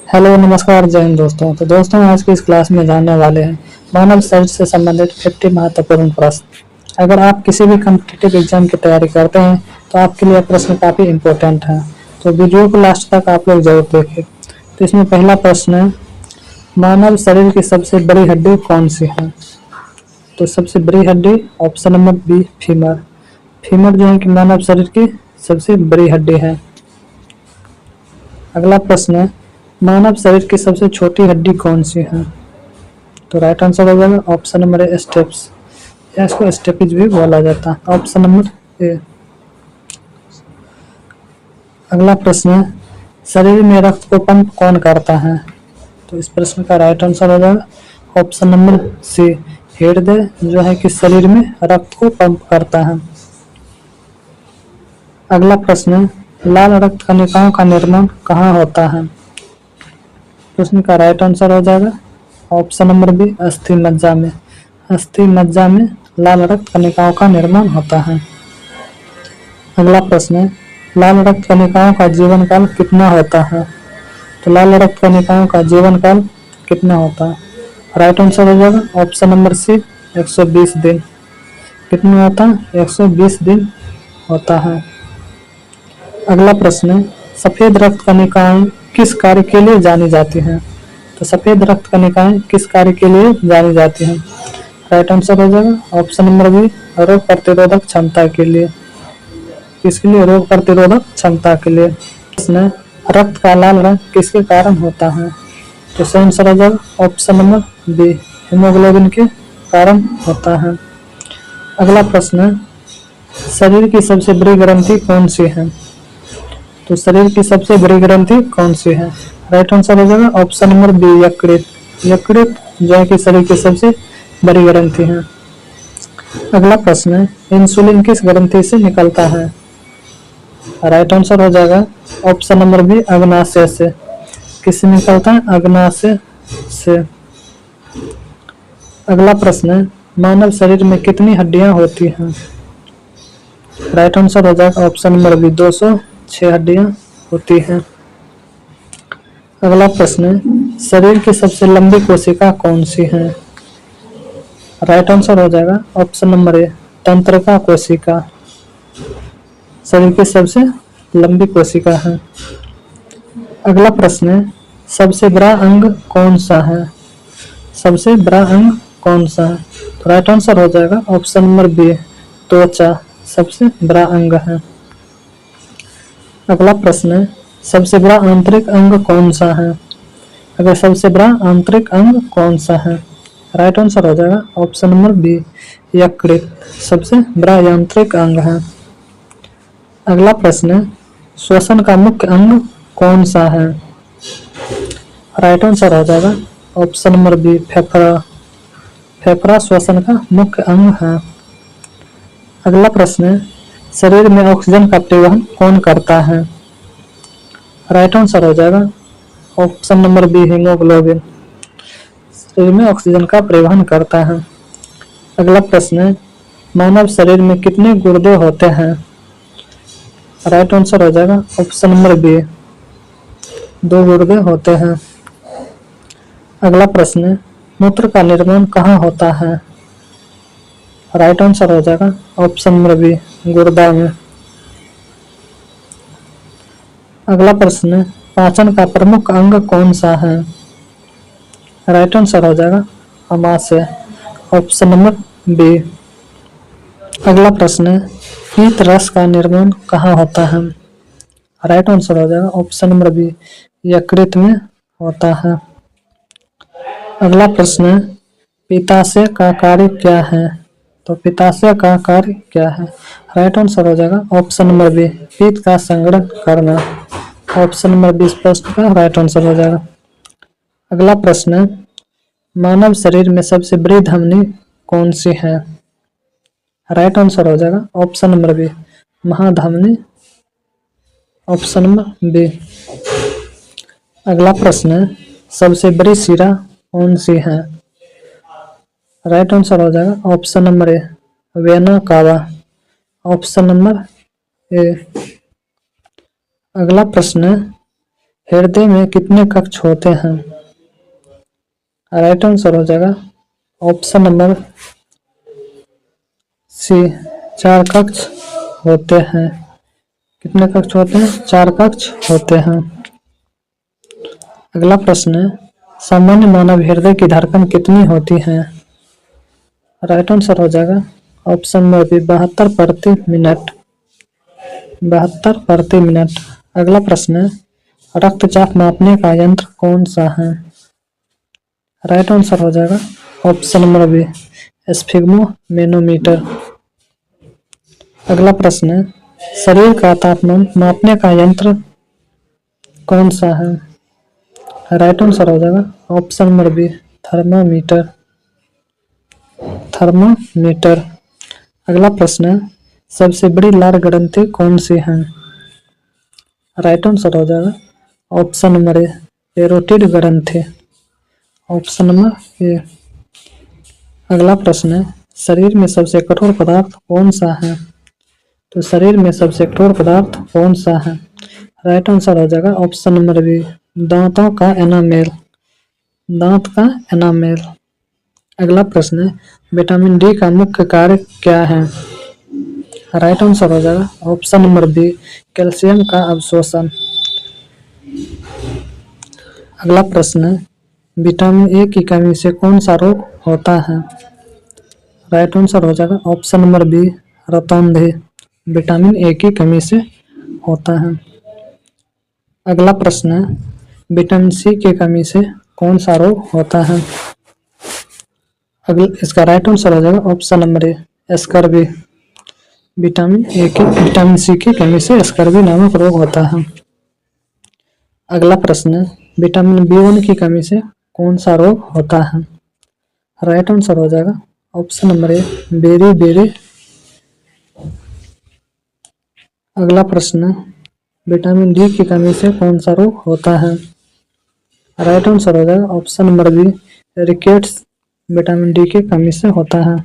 Hello नमस्कार जय हिंद दोस्तों। तो दोस्तों आज की इस क्लास में जानने वाले हैं मानव शरीर से संबंधित 50 महत्वपूर्ण प्रश्न। अगर आप किसी भी कॉम्पिटिटिव एग्जाम की तैयारी करते हैं तो आपके लिए प्रश्न काफ़ी इम्पोर्टेंट है, तो वीडियो को लास्ट तक आप लोग जरूर देखें। तो इसमें पहला प्रश्न है, मानव शरीर की सबसे बड़ी हड्डी कौन सी है? तो सबसे बड़ी हड्डी option number B femur. Femur जो है कि मानव शरीर की सबसे बड़ी हड्डी है। अगला प्रश्न है, मानव शरीर की सबसे छोटी हड्डी कौन सी है? तो राइट आंसर हो जाएगा ऑप्शन नंबर ए स्टेप्स, या इसको स्टेपिज भी बोला जाता है, ऑप्शन नंबर ए। अगला प्रश्न है, शरीर में रक्त को पंप कौन करता है? तो इस प्रश्न का राइट आंसर हो जाएगा ऑप्शन नंबर सी, हृदय जो है कि शरीर में रक्त को पंप करता है। अगला प्रश्न है, लाल रक्त कणिकाओं का निर्माण कहाँ होता है? प्रश्न का राइट आंसर हो जाएगा ऑप्शन नंबर बी अस्थि मज्जा में। अस्थि मज्जा में लाल रक्त कणिकाओं का निर्माण होता है। अगला प्रश्न है, लाल रक्त कणिकाओं का जीवन काल कितना होता है? तो लाल रक्त कणिकाओं का जीवन काल कितना होता है? राइट आंसर हो जाएगा ऑप्शन नंबर सी 120 दिन। कितना होता है? 120 दिन होता है। अगला प्रश्न है, सफेद रक्त कणिकाएं किस कार्य के लिए जानी जाती हैं? तो सफेद रक्त कणिकाएं किस कार्य के लिए जानी जाती हैं? राइट आंसर हो जाएगा ऑप्शन नंबर बी रोग प्रतिरोधक क्षमता के लिए। किसके लिए? रोग प्रतिरोधक क्षमता के लिए। प्रश्न है, रक्त का लाल रंग किसके कारण होता है? तो सही आंसर हो जाएगा ऑप्शन नंबर बी हीमोग्लोबिन के कारण होता है। अगला प्रश्न है, शरीर की सबसे बड़ी ग्रंथि कौन सी है? तो शरीर की सबसे बड़ी ग्रंथि कौन सी है? राइट आंसर हो जाएगा ऑप्शन नंबर बी यकृत। यकृत जो है कि शरीर की सबसे बड़ी ग्रंथि है। अगला प्रश्न है, इंसुलिन किस ग्रंथि से निकलता है? राइट आंसर हो जाएगा ऑप्शन नंबर बी अग्नाशय से। किससे निकलता है? अग्नाशय से। अगला प्रश्न है, मानव शरीर में कितनी हड्डियां होती हैं? राइट आंसर हो जाएगा ऑप्शन नंबर बी 206 हड्डियां होती हैं। अगला प्रश्न है, शरीर की सबसे लंबी कोशिका कौन सी है? राइट आंसर हो जाएगा ऑप्शन नंबर ए तंत्रिका कोशिका। शरीर की सबसे लंबी कोशिका है। अगला प्रश्न है, सबसे बड़ा अंग कौन सा है? सबसे बड़ा अंग कौन सा है? तो राइट आंसर हो जाएगा ऑप्शन नंबर बी त्वचा सबसे बड़ा अंग है। अगला प्रश्न है, सबसे बड़ा आंतरिक अंग कौन सा है? अगर सबसे बड़ा आंतरिक अंग कौन सा है? राइट आंसर हो जाएगा ऑप्शन नंबर बी यकृत सबसे बड़ा आंतरिक अंग है। अगला प्रश्न है, श्वसन का मुख्य अंग कौन सा है? राइट आंसर हो जाएगा ऑप्शन नंबर बी फेफड़ा। फेफड़ा श्वसन का मुख्य अंग है। अगला प्रश्न है, शरीर में ऑक्सीजन का परिवहन कौन करता है? राइट आंसर हो जाएगा ऑप्शन नंबर बी हीमोग्लोबिन शरीर में ऑक्सीजन का परिवहन करता है। अगला प्रश्न है, मानव शरीर में कितने गुर्दे होते हैं? राइट आंसर हो जाएगा ऑप्शन नंबर बी 2 गुर्दे होते हैं। अगला प्रश्न है, मूत्र का निर्माण कहाँ होता है? राइट आंसर हो जाएगा ऑप्शन नंबर बी गुर्दा में। अगला प्रश्न है, पाचन का प्रमुख अंग कौन सा है? राइट आंसर हो जाएगा आमाशय ऑप्शन नंबर बी। अगला प्रश्न है, पीत रस का निर्माण कहाँ होता है? राइट आंसर हो जाएगा ऑप्शन नंबर बी यकृत में होता है। अगला प्रश्न है, पित्ताशय का कार्य क्या है? तो पित्ताशय का कार्य क्या है? राइट आंसर हो जाएगा ऑप्शन नंबर बी पित्त का संग्रहण करना। ऑप्शन नंबर बी इस प्रश्न का राइट आंसर हो जाएगा। अगला प्रश्न है, मानव शरीर में सबसे बड़ी धमनी कौन सी है? राइट आंसर हो जाएगा ऑप्शन नंबर बी महाधमनी ऑप्शन नंबर बी। अगला प्रश्न है, सबसे बड़ी शिरा कौन सी है? राइट आंसर हो जाएगा ऑप्शन नंबर ए वेना कावा ऑप्शन नंबर ए। अगला प्रश्न है, हृदय में कितने कक्ष होते हैं? राइट आंसर हो जाएगा ऑप्शन नंबर सी, 4 कक्ष होते हैं। कितने कक्ष होते हैं? 4 कक्ष होते हैं। अगला प्रश्न है, सामान्य मानव हृदय की धड़कन कितनी होती है? राइट आंसर हो जाएगा ऑप्शन नंबर बी, 72 प्रति मिनट। 72 प्रति मिनट। अगला प्रश्न है, रक्तचाप मापने का यंत्र कौन सा है? राइट आंसर हो जाएगा ऑप्शन नंबर बी, स्फिग्मोमेनोमीटर। अगला प्रश्न है, शरीर का तापमान मापने का यंत्र कौन सा है? राइट आंसर हो जाएगा option number B, thermometer. Thermometer. अगला प्रश्न है, सबसे बड़ी लाल ग्रंथि कौन सी है? राइट आंसर हो जाएगा ऑप्शन नंबर ए, पैरोटिड ग्रंथि। ऑप्शन नंबर ए। अगला प्रश्न है, शरीर में सबसे कठोर पदार्थ कौन सा है? तो शरीर में सबसे कठोर पदार्थ कौन सा है? राइट आंसर हो जाएगा ऑप्शन नंबर बी, दांतों का एनामेल। दांत का एनामेल। अगला प्रश्न है, विटामिन डी का मुख्य कार्य क्या है? राइट आंसर हो जाएगा ऑप्शन नंबर बी, कैल्शियम का अवशोषण। अगला प्रश्न है, विटामिन ए की कमी से कौन सा रोग होता है? राइट आंसर हो जाएगा ऑप्शन नंबर बी, रतौंधी। विटामिन ए की कमी से होता है। अगला प्रश्न है, विटामिन सी की कमी से कौन सा रोग होता है? इसका राइट आंसर हो जाएगा option number A, scurvy. Vitamin C की कमी से स्कर्वी नामक रोग होता है। अगला प्रश्न है, विटामिन बी1 की कमी से कौन सा रोग होता है? राइट आंसर हो जाएगा option number A, beriberi. अगला प्रश्न, विटामिन डी की कमी से कौन सा रोग होता है? राइट आंसर हो जाएगा option number B, rickets. Vitamin D की कमी से होता है।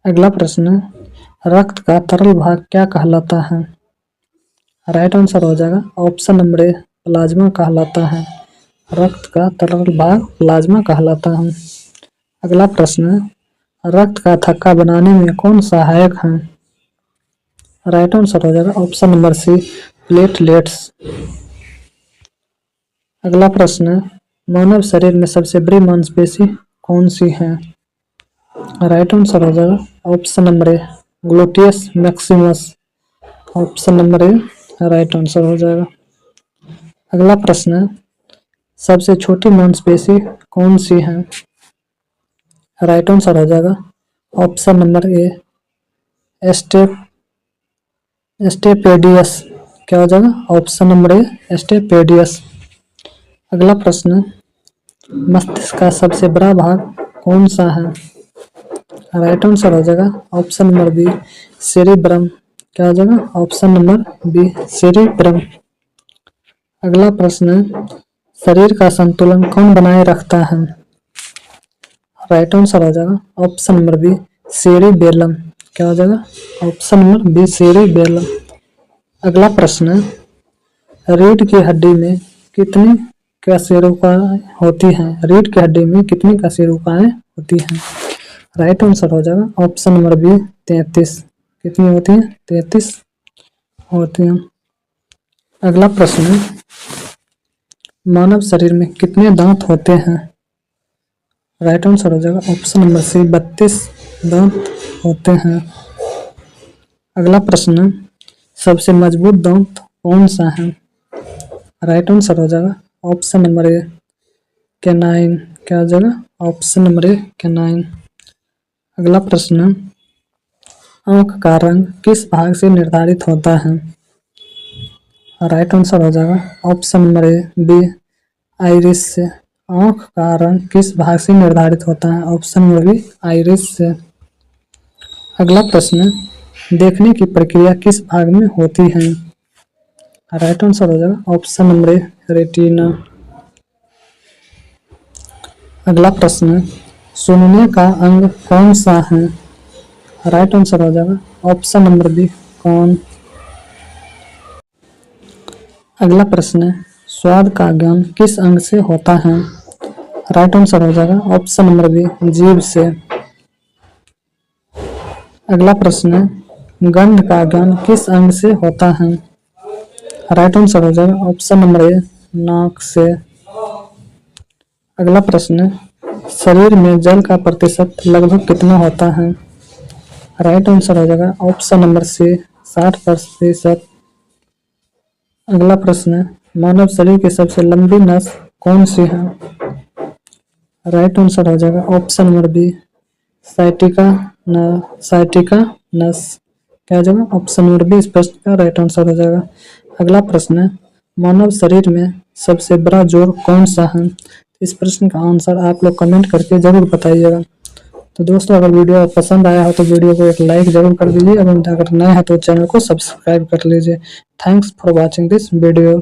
अगला प्रश्न, रक्त का तरल भाग क्या कहलाता है? राइट आंसर हो जाएगा ऑप्शन नंबर ए, प्लाज्मा कहलाता है। रक्त का तरल भाग प्लाज्मा कहलाता है। अगला प्रश्न, रक्त का थक्का बनाने में कौन सहायक है? राइट आंसर हो जाएगा ऑप्शन नंबर सी, प्लेटलेट्स। अगला प्रश्न, मानव शरीर में सबसे बड़ी मांसपेशी कौन सी है? राइट आंसर हो जाएगा ऑप्शन नंबर ए, ग्लूटियस मैक्सिमस। ऑप्शन नंबर ए राइट आंसर हो जाएगा। अगला प्रश्न, सबसे छोटी मांसपेशी कौन सी है? राइट आंसर हो जाएगा ऑप्शन नंबर ए, स्टेपेडियस। क्या हो जाएगा ऑप्शन नंबर ए, स्टेपेडियस। अगला प्रश्न, मस्तिष्क का सबसे बड़ा भाग कौन सा है? राइट आंसर हो जाएगा ऑप्शन नंबर बी, सेरिब्रम। क्या हो जाएगा ऑप्शन नंबर बी, सेरिब्रम। अगला प्रश्न, शरीर का संतुलन कौन बनाए रखता है? राइट आंसर हो जाएगा ऑप्शन नंबर बी, सेरिबेलम। क्या हो जाएगा ऑप्शन नंबर बी, सेरिबेलम। अगला प्रश्न, रीढ़ की हड्डी में कितनी कशेरुकाएं होती हैं? रीढ़ की हड्डी में कितनी कशेरुकाएं होती हैं? राइट आंसर हो जाएगा ऑप्शन नंबर बी, 33। कितनी होती हैं? 33 होती हैं। अगला प्रश्न, मानव शरीर में कितने दांत होते हैं? राइट आंसर हो जाएगा ऑप्शन नंबर सी, 32 दांत होते हैं। अगला प्रश्न, सबसे मजबूत दांत कौन सा है? राइट आंसर हो जाएगा ऑप्शन नंबर ए, कैनाइन। क्या हो जाएगा ऑप्शन नंबर ए, कैनाइन। अगला प्रश्न, आंख का रंग किस भाग से निर्धारित होता है? राइट आंसर हो जाएगा option number A, B, iris से। आंख का रंग किस भाग से निर्धारित होता है? ऑप्शन नंबर बी, आइरिस से। अगला प्रश्न, देखने की प्रक्रिया किस भाग में होती है? राइट आंसर हो जाएगा ऑप्शन नंबर ए, रेटिना। अगला प्रश्न, सुनने का अंग कौन सा है? राइट आंसर हो जाएगा ऑप्शन नंबर बी, कान। अगला प्रश्न, स्वाद का ज्ञान किस अंग से होता है? राइट आंसर हो जाएगा ऑप्शन नंबर बी, जीभ से। अगला प्रश्न है, गंध का ज्ञान किस अंग से होता है? राइट आंसर हो जाएगा ऑप्शन नंबर ए, नाक से। अगला प्रश्न है, शरीर में जल का प्रतिशत लगभग कितना होता है? राइट आंसर हो जाएगा ऑप्शन नंबर सी, 60%। अगला प्रश्न है, मानव शरीर की सबसे लंबी नस कौन सी है? राइट आंसर हो जाएगा ऑप्शन नंबर बी, साइटिका नस। क्या हो जाएगा ऑप्शन नंबर बी इस प्रश्न का राइट आंसर हो जाएगा। अगला प्रश्न है, मानव शरीर में सबसे बड़ा जोड़ कौन सा है? इस प्रश्न का आंसर आप लोग कमेंट करके जरूर बताइएगा। तो दोस्तों अगर वीडियो पसंद आया हो तो वीडियो को एक लाइक जरूर कर दीजिए, अगर नए हैं तो चैनल को सब्सक्राइब कर लीजिए। Thanks for watching this video.